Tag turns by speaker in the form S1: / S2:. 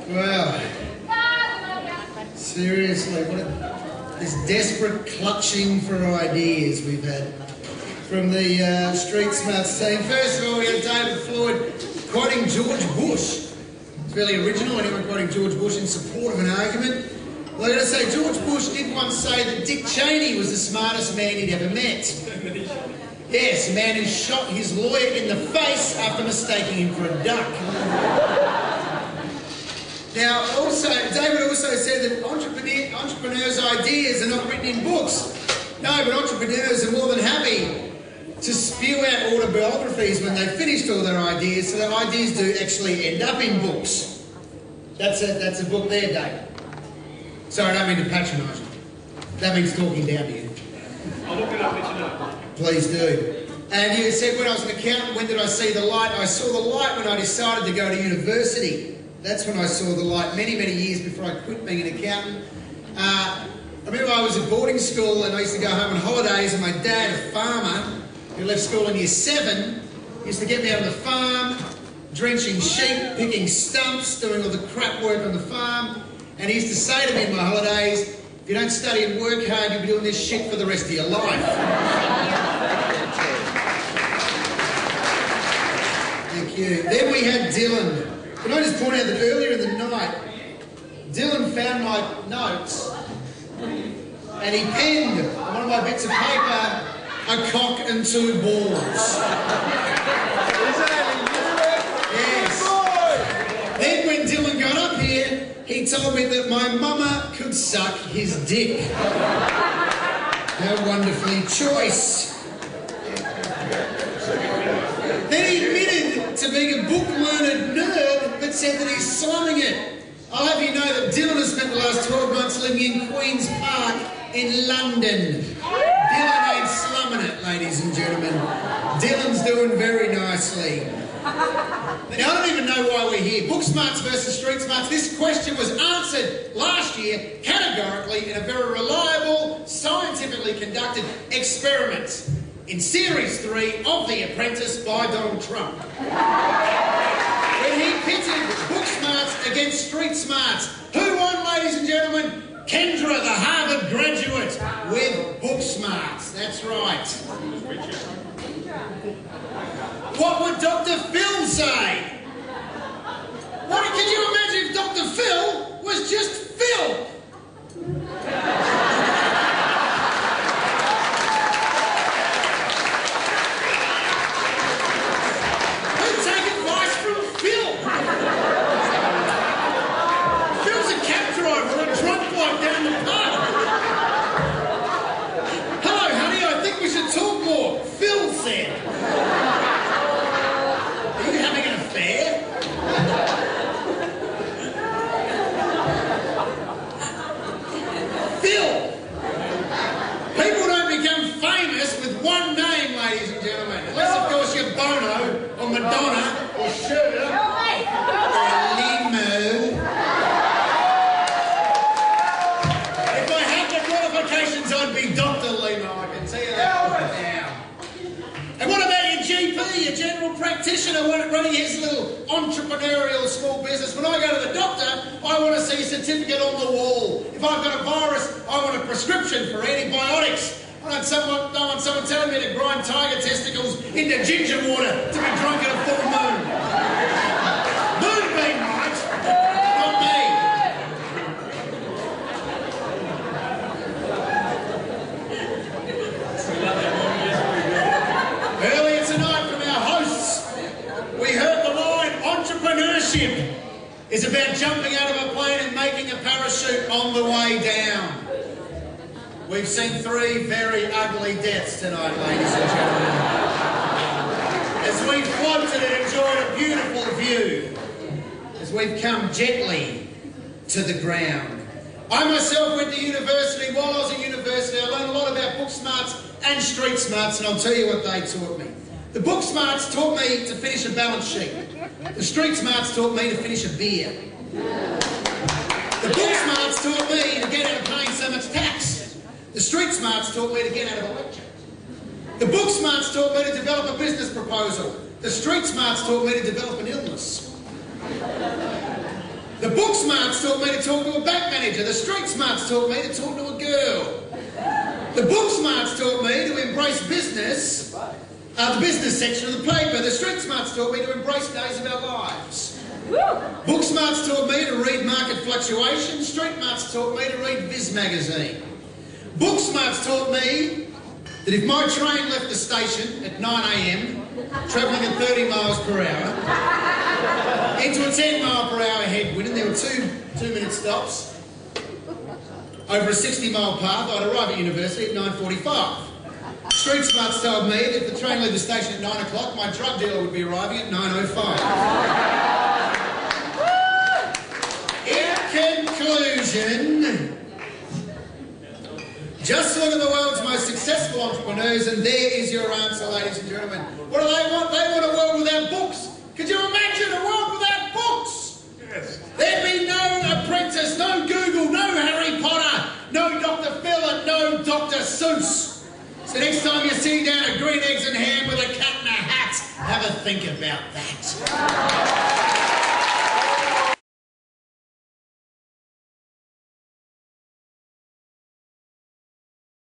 S1: Well, seriously, this desperate clutching for ideas we've had from the Street Smarts team. First of all, we had David Floyd quoting George Bush. It's fairly original, anyone quoting George Bush in support of an argument. Well, I've got to say, George Bush did once say that Dick Cheney was the smartest man he'd ever met. Yes, a man who shot his lawyer in the face after mistaking him for a duck. Now, also, David also said that entrepreneurs' ideas are not written in books. No, but entrepreneurs are more than happy to spew out autobiographies when they've finished all their ideas, so their ideas do actually end up in books. That's a book there, David. Sorry, I don't mean to patronise you. That means talking down to you.
S2: I'll look it up, let you know.
S1: Please do. And you said, when I was an accountant, when did I see the light? I saw the light when I decided to go to university. That's when I saw the light, many, many years before I quit being an accountant. I remember I was at boarding school and I used to go home on holidays, and my dad, a farmer, who left school in year 7, used to get me out on the farm, drenching sheep, picking stumps, doing all the crap work on the farm. And he used to say to me in my holidays, if you don't study and work hard, you'll be doing this shit for the rest of your life. Thank you. Then we had Dylan. Can I just point out that earlier in the night, Dylan found my notes and he penned on one of my bits of paper a cock and 2 balls. Yes. Then when Dylan got up here, he told me that my mama could suck his dick. How wonderfully choice. Then he admitted to being a book-learned nerd, but said that he's slumming it. I'll have you know that Dylan has spent the last 12 months living in Queen's Park in London. Dylan ain't slumming it, ladies and gentlemen. Dylan's doing very nicely. Now, I don't even know why we're here. Book smarts versus street smarts. This question was answered last year categorically in a very reliable, scientifically conducted experiment in Series 3 of The Apprentice by Donald Trump. When he pitted book smarts against street smarts, who won, ladies and gentlemen? Kendra, the Harvard graduate, with book smarts. That's right. What would Dr. Phil say? Can you imagine if Dr. Phil was just Phil? Who'd take advice from Phil? Phil's a cab driver or a drunk bloke down the pub. Hello, honey, I think we should talk more. Phil said. One name, ladies and gentlemen. Unless, of course, you're Bono or Madonna or Cher or Lehmo. If I had the qualifications, I'd be Dr. Lehmo, I can tell you that right now. And what about your GP, your general practitioner, running his little entrepreneurial small business? When I go to the doctor, I want to see a certificate on the wall. If I've got a virus, I want a prescription for antibiotics. I don't want someone telling me to grind tiger testicles into ginger water to be drunk at a full moon. Moonbeam, right? Not me. Earlier tonight from our hosts, we heard the line, entrepreneurship is about jumping out of a plane and making a parachute on the way down. We've seen 3 very ugly deaths tonight, ladies and gentlemen. As we've floated and enjoyed a beautiful view, as we've come gently to the ground. I myself went to university. While I was at university, I learned a lot about book smarts and street smarts, and I'll tell you what they taught me. The book smarts taught me to finish a balance sheet. The street smarts taught me to finish a beer. The book smarts taught me to get out of paying so much tax. The street smarts taught me to get out of a lecture. The book smarts taught me to develop a business proposal. The street smarts taught me to develop an illness. The book smarts taught me to talk to a bank manager. The street smarts taught me to talk to a girl. The book smarts taught me to embrace business, the business section of the paper. The street smarts taught me to embrace days of our lives. Book smarts taught me to read market fluctuations. Street smarts taught me to read Viz magazine. Book smarts taught me that if my train left the station at 9 AM, travelling at 30 miles per hour, into a 10 mile per hour headwind, and there were two-minute stops, over a 60-mile path, I'd arrive at university at 9:45. Street smarts told me that if the train left the station at 9 o'clock, my drug dealer would be arriving at 9:05. In conclusion, just look at the world's most successful entrepreneurs and there is your answer, ladies and gentlemen. What do they want? They want a world without books. Could you imagine a world without books?
S2: Yes.
S1: There'd be no Apprentice, no Google, no Harry Potter, no Dr. Phil and no Dr. Seuss. So next time you see down a green eggs and ham with a cat in a hat, have a think about that.